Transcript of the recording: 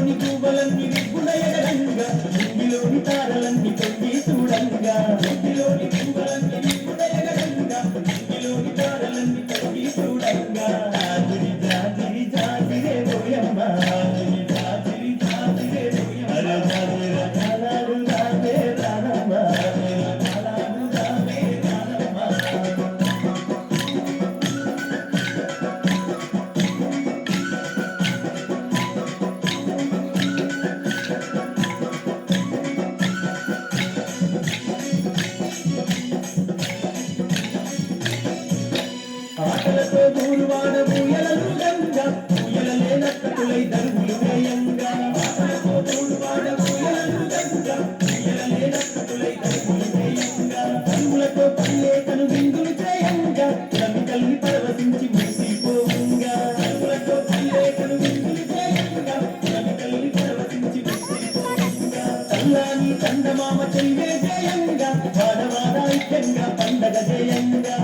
నింగిలోని పూవలన్నీ నిప్పుడయగలంగా నింగిలోని తారలన్నీ తొంగి చూడంగా నింగిలోని పూవలన్నీ నిప్పుడయగలంగా నింగిలోని తారలన్నీ తొంగి చూడంగా జాజిరి జాజిరి జాజిరే పోయమ్మ జాజిరి జాజిరి జాజిరే పోయమ్మ అరే జాజిర కాలాడు రావే రానమ్మ కాలాడు రావే రానమ్మ ఆటలతో దూరువాడ పూయలలు గంగా పూయలలే నక్కతులై దరువులు వేయంగా ఆటలతో దూరువాడ పూయలలు గంగా పూయలలే నక్కతులై దరువులు వేయంగా కనులతో పల్లెకను విందులు చేయంగా రవి కల్లి పరవశించి ముసిపోవంగా కనులతో పల్లెకను విందులు చేయంగా రవి కల్లి పరవశించి ముసిపోవంగా తల్లాని చందమామ చెల్వే చేయంగా వాడవాడ ఐక్యంగా పండగ చేయంగా